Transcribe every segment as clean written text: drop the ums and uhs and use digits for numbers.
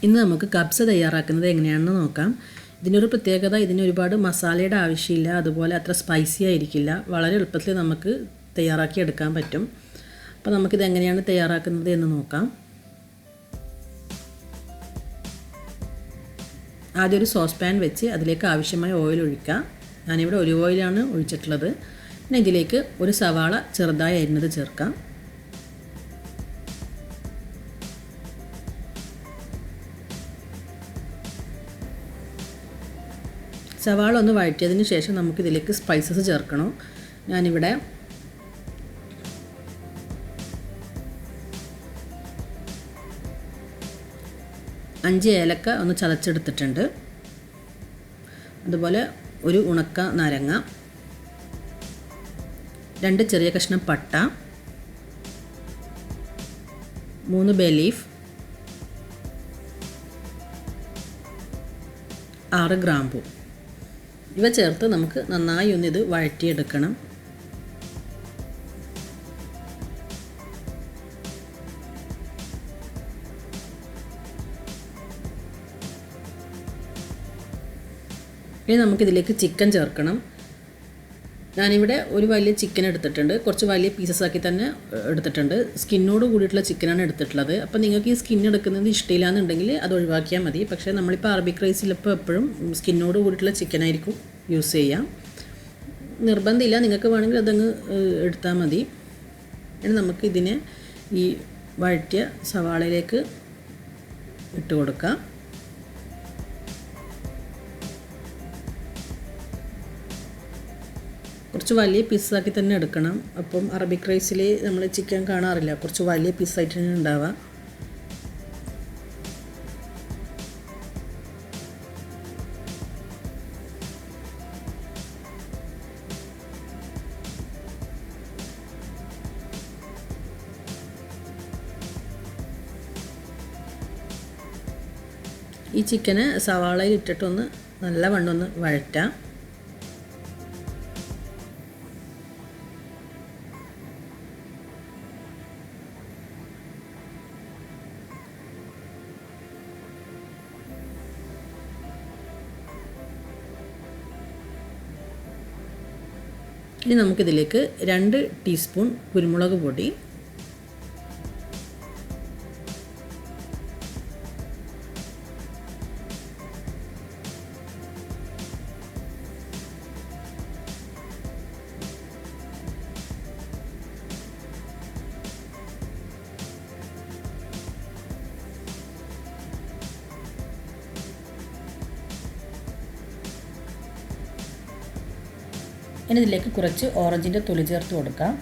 ഇന്ന് നമുക്ക് കബ്സ തയ്യാറാക്കുന്നത് എങ്ങനെയാണെന്ന് നോക്കാം. ഇതിനൊരു പ്രത്യേകത, ഇതിന് ഒരുപാട് മസാലയുടെ ആവശ്യമില്ല, അതുപോലെ അത്ര സ്പൈസി ആയിരിക്കില്ല. വളരെ എളുപ്പത്തിൽ നമുക്ക് തയ്യാറാക്കി എടുക്കാൻ പറ്റും. അപ്പോൾ നമുക്കിത് എങ്ങനെയാണ് തയ്യാറാക്കുന്നത് എന്ന് നോക്കാം. ആദ്യം ഒരു സോസ് പാൻ വെച്ച് അതിലേക്ക് ആവശ്യമായ ഓയിൽ ഒഴിക്കുക. ഞാനിവിടെ ഒലിവ് ഓയിലാണ് ഒഴിച്ചിട്ടുള്ളത്. പിന്നെ ഇതിലേക്ക് ഒരു സവാള ചെറുതായി അരിഞ്ഞത് ചേർക്കാം. സവാള ഒന്ന് വഴറ്റിയതിന് ശേഷം നമുക്കിതിലേക്ക് സ്പൈസസ് ചേർക്കണം. ഞാനിവിടെ അഞ്ച് ഏലക്ക ഒന്ന് ചതച്ചെടുത്തിട്ടുണ്ട്. അതുപോലെ ഒരു ഉണക്ക നാരങ്ങ, 2 ചെറിയ കഷ്ണം പട്ട, 3 ബേ ലീഫ്, 6 ഗ്രാമ്പൂ. ഇവ ചേർത്ത് നമുക്ക് നന്നായി ഒന്നിത് വഴറ്റിയെടുക്കണം. ഇനി നമുക്കിതിലേക്ക് ചിക്കൻ ചേർക്കണം. ഞാനിവിടെ ഒരു വലിയ ചിക്കൻ എടുത്തിട്ടുണ്ട്. കുറച്ച് വലിയ പീസസ് ആക്കി തന്നെ എടുത്തിട്ടുണ്ട്. സ്കിന്നോട് കൂടിയിട്ടുള്ള ചിക്കനാണ് എടുത്തിട്ടുള്ളത്. അപ്പോൾ നിങ്ങൾക്ക് ഈ സ്കിൻ എടുക്കുന്നത് ഇഷ്ടമില്ല എന്നുണ്ടെങ്കിൽ അത് ഒഴിവാക്കിയാൽ മതി. പക്ഷേ നമ്മളിപ്പോൾ അറബിക് റൈസിലിപ്പോൾ എപ്പോഴും സ്കിന്നോട് കൂടിയിട്ടുള്ള ചിക്കനായിരിക്കും യൂസ് ചെയ്യാം. നിർബന്ധമില്ല, നിങ്ങൾക്ക് വേണമെങ്കിൽ അതങ്ങ് എടുത്താൽ മതി. ഇനി നമുക്കിതിനെ ഈ വഴറ്റിയ സവാളയിലേക്ക് ഇട്ട് കൊടുക്കാം. കുറച്ച് വലിയ പീസാക്കി തന്നെ എടുക്കണം. അപ്പം അറബിക് റൈസിൽ നമ്മൾ ചിക്കൻ കാണാറില്ല, കുറച്ച് വലിയ പീസായിട്ടാണ് ഉണ്ടാവുക. ഈ ചിക്കന് സവാളയിൽ ഇട്ടിട്ടൊന്ന് നല്ലവണ്ണം ഒന്ന് വഴറ്റാം. ഇനി നമുക്കിതിലേക്ക് 2 ടീസ്പൂൺ കുരുമുളക് പൊടി, 2 ഇതിലേക്ക് കുറച്ച് ഓറഞ്ചിൻ്റെ തൊലി ചേർത്ത് കൊടുക്കാം.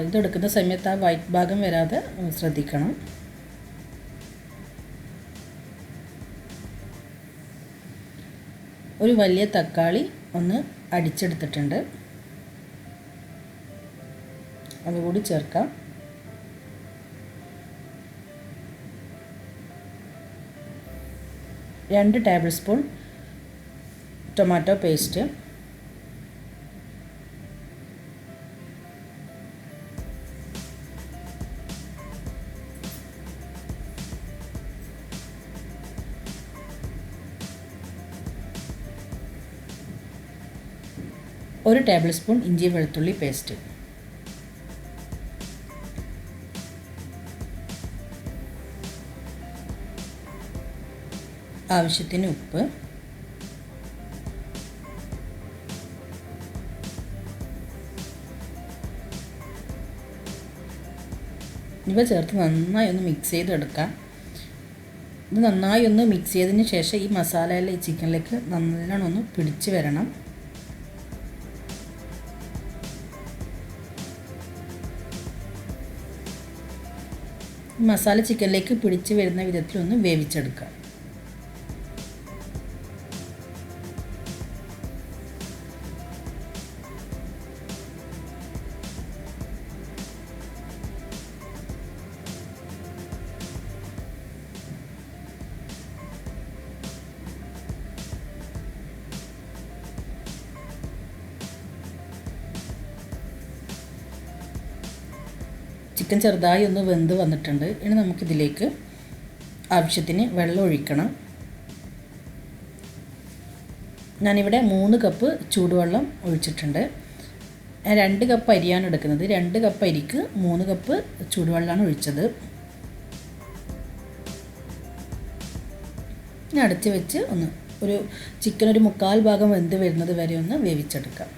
ഇതെടുക്കുന്ന സമയത്ത് ആ വൈറ്റ് ഭാഗം വരാതെ ശ്രദ്ധിക്കണം. ഒരു വലിയ തക്കാളി ഒന്ന് അടിച്ചെടുത്തിട്ടുണ്ട്, അതുകൂടി ചേർക്കാം. രണ്ട് ടേബിൾ സ്പൂൺ ടൊമാറ്റോ പേസ്റ്റ്, ഒരു ടേബിൾ സ്പൂൺ ഇഞ്ചി വെളുത്തുള്ളി പേസ്റ്റ്, ആവശ്യത്തിന് ഉപ്പ്, ഇവ ചേർത്ത് നന്നായി ഒന്ന് മിക്സ് ചെയ്തെടുക്കാം. ഇത് നന്നായി ഒന്ന് മിക്സ് ചെയ്തതിന് ശേഷം ഈ മസാലയിൽ ഈ ചിക്കനിലേക്ക് നല്ലോണം ഒന്ന് പിടിച്ച് വരണം. മസാല ചിക്കനിലേക്ക് പിടിച്ച് വരുന്ന വിധത്തിലൊന്ന് വേവിച്ചെടുക്കാം. ചിക്കൻ ചെറുതായി ഒന്ന് വെന്ത് വന്നിട്ടുണ്ട്. ഇനി നമുക്കിതിലേക്ക് ആവശ്യത്തിന് വെള്ളം ഒഴിക്കണം. ഞാനിവിടെ 3 കപ്പ് ചൂടുവെള്ളം ഒഴിച്ചിട്ടുണ്ട്. 2 കപ്പ് അരിയാണ് എടുക്കുന്നത്. 2 കപ്പ് അരിക്ക് 3 കപ്പ് ചൂടുവെള്ളമാണ് ഒഴിച്ചത്. ഇനി അടച്ച് വെച്ച് ഒരു ചിക്കൻ ഒരു 3/4 ഭാഗം വെന്ത് വരുന്നത് വരെ ഒന്ന് വേവിച്ചെടുക്കാം.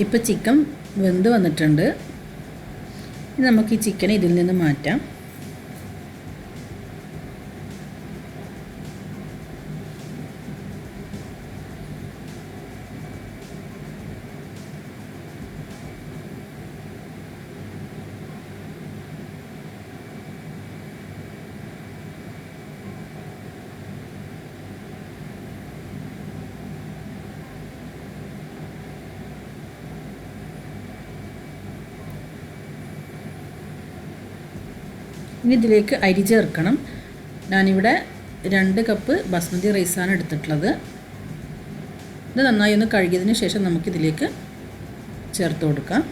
ഇപ്പോൾ ചിക്കൻ വെന്ത് വന്നിട്ടുണ്ട്. ഇനി നമുക്ക് ഈ ചിക്കനെ ഇതിൽ നിന്ന് മാറ്റാം. ഇനി ഇതിലേക്ക് അരി ചേർക്കണം. ഞാനിവിടെ 2 കപ്പ് ബസ്മതി റൈസാണ് എടുത്തിട്ടുള്ളത്. ഇത് നന്നായി ഒന്ന് കഴുകിയതിന് ശേഷം നമുക്കിതിലേക്ക് ചേർത്ത് കൊടുക്കാം.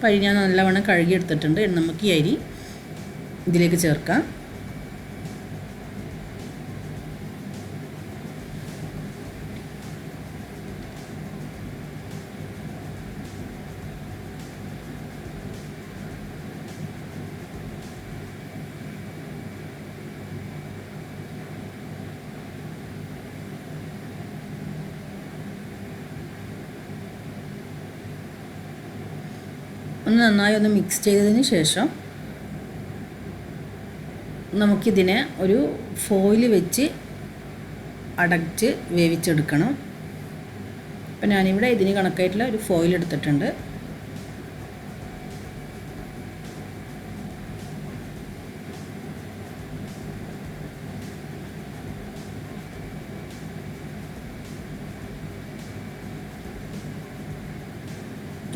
അരി ഞാൻ നല്ലവണ്ണം കഴുകിയെടുത്തിട്ടുണ്ട്. നമുക്ക് ഈ അരി ഇതിലേക്ക് ചേർക്കാം. നന്നായി ഒന്ന് മിക്സ് ചെയ്തതിന് ശേഷം നമുക്കിതിനെ ഒരു ഫോയിൽ വെച്ച് അടച്ച് വേവിച്ചെടുക്കണം. അപ്പം ഞാനിവിടെ ഇതിന് കണക്കായിട്ടുള്ള ഒരു ഫോയിൽ എടുത്തിട്ടുണ്ട്.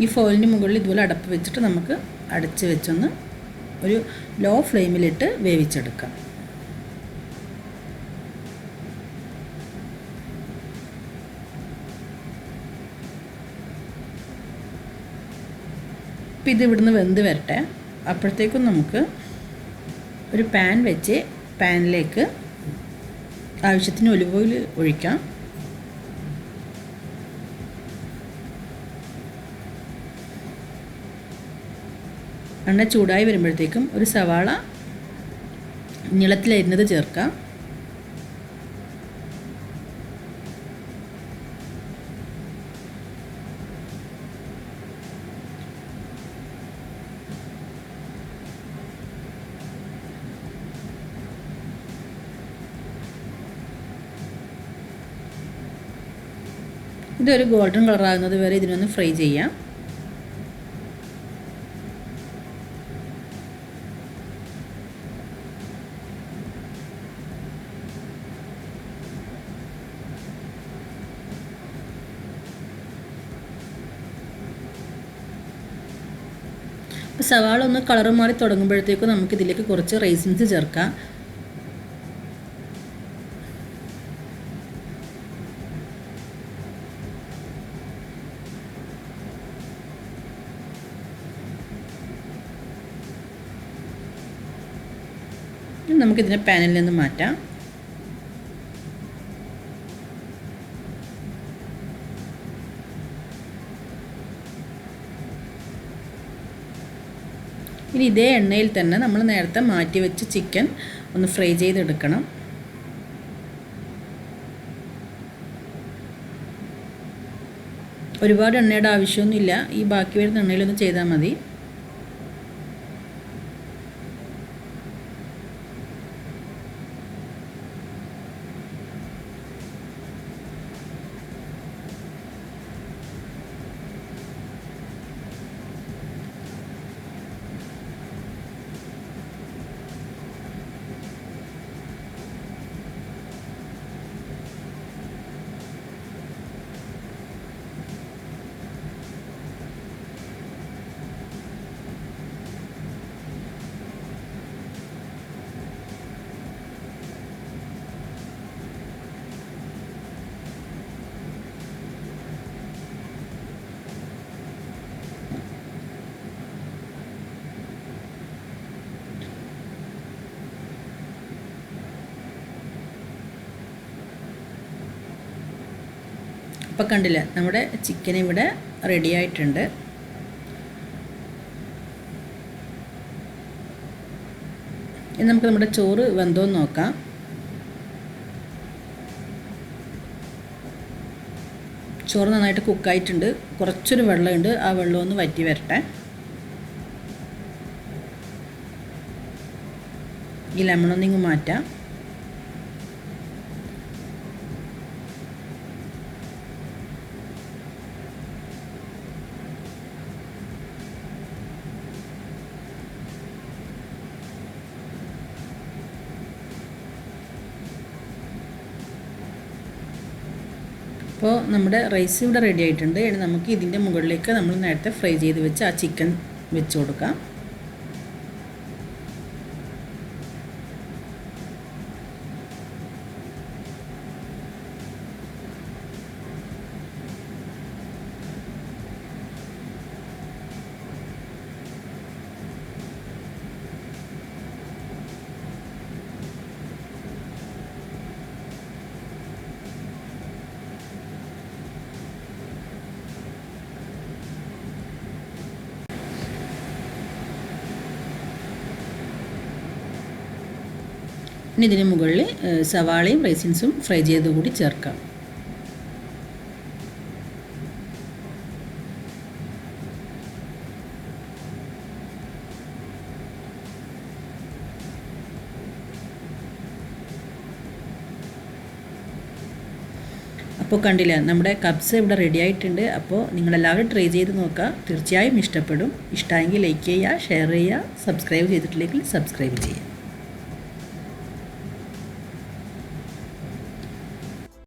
ഈ ഫോയിലിന് മുകളിൽ ഇതുപോലെ അടപ്പ് വെച്ചിട്ട് നമുക്ക് അടച്ച് വെച്ചൊന്ന് ഒരു ലോ ഫ്ലെയിമിലിട്ട് വേവിച്ചെടുക്കാം. ഇപ്പം ഇത് ഇവിടുന്ന് വെന്ത് വരട്ടെ. അപ്പോഴത്തേക്കും നമുക്ക് ഒരു പാൻ വെച്ച് പാനിലേക്ക് ആവശ്യത്തിന് ഒലിവ് ഓയിൽ ഒഴിക്കാം. എണ്ണ ചൂടായി വരുമ്പോഴത്തേക്കും ഒരു സവാള നീളത്തിലരിഞ്ഞത് ചേർക്കാം. ഇതൊരു ഗോൾഡൻ കളറാകുന്നത് വരെ ഇതിനൊന്ന് ഫ്രൈ ചെയ്യാം. സവാള ഒന്ന് കളർ മാറി തുടങ്ങുമ്പോഴത്തേക്കും നമുക്കിതിലേക്ക് കുറച്ച് റൈസിൻസ് ചേർക്കാം. നമുക്കിതിനെ പാനിൽ നിന്ന് മാറ്റാം. ഇനി ഇതേ എണ്ണയിൽ തന്നെ നമ്മൾ നേരത്തെ മാറ്റി വെച്ച ചിക്കൻ ഒന്ന് ഫ്രൈ ചെയ്തെടുക്കണം. ഒരുപാട് എണ്ണയുടെ ആവശ്യമൊന്നുമില്ല. ഈ ബാക്കി വരുന്ന എണ്ണയിലൊന്ന് ചെയ്താൽ മതി. ഇപ്പോൾ കണ്ടില്ല, നമ്മുടെ ചിക്കൻ ഇവിടെ റെഡി ആയിട്ടുണ്ട്. ഇനി നമുക്ക് നമ്മുടെ ചോറ് വെന്തോന്ന് നോക്കാം. ചോറ് നന്നായിട്ട് കുക്കായിട്ടുണ്ട്. കുറച്ചൊരു വെള്ളമുണ്ട്, ആ വെള്ളം ഒന്ന് വറ്റി വരട്ടെ. ഈ ലെമണൊന്നിങ്ങ് മാറ്റാം. അപ്പോൾ നമ്മുടെ റൈസ് ഇവിടെ റെഡി ആയിട്ടുണ്ട്. ഇനി നമുക്ക് ഇതിൻ്റെ മുകളിലേക്ക് നമ്മൾ നേരത്തെ ഫ്രൈ ചെയ്ത് വെച്ച് ആ ചിക്കൻ വെച്ച് കൊടുക്കാം. ഇനി ഇതിന് മുകളിൽ സവാളയും റൈസിൻസും ഫ്രൈ ചെയ്ത് കൂടി ചേർക്കാം. അപ്പോൾ കണ്ടില്ല, നമ്മുടെ കബ്സ ഇവിടെ റെഡി ആയിട്ടുണ്ട്. അപ്പോൾ നിങ്ങളെല്ലാവരും ട്രൈ ചെയ്ത് നോക്കുക, തീർച്ചയായും ഇഷ്ടപ്പെടും. ഇഷ്ടമെങ്കിൽ ലൈക്ക് ചെയ്യുക, ഷെയർ ചെയ്യുക, സബ്സ്ക്രൈബ് ചെയ്തിട്ടില്ലെങ്കിൽ സബ്സ്ക്രൈബ് ചെയ്യുക.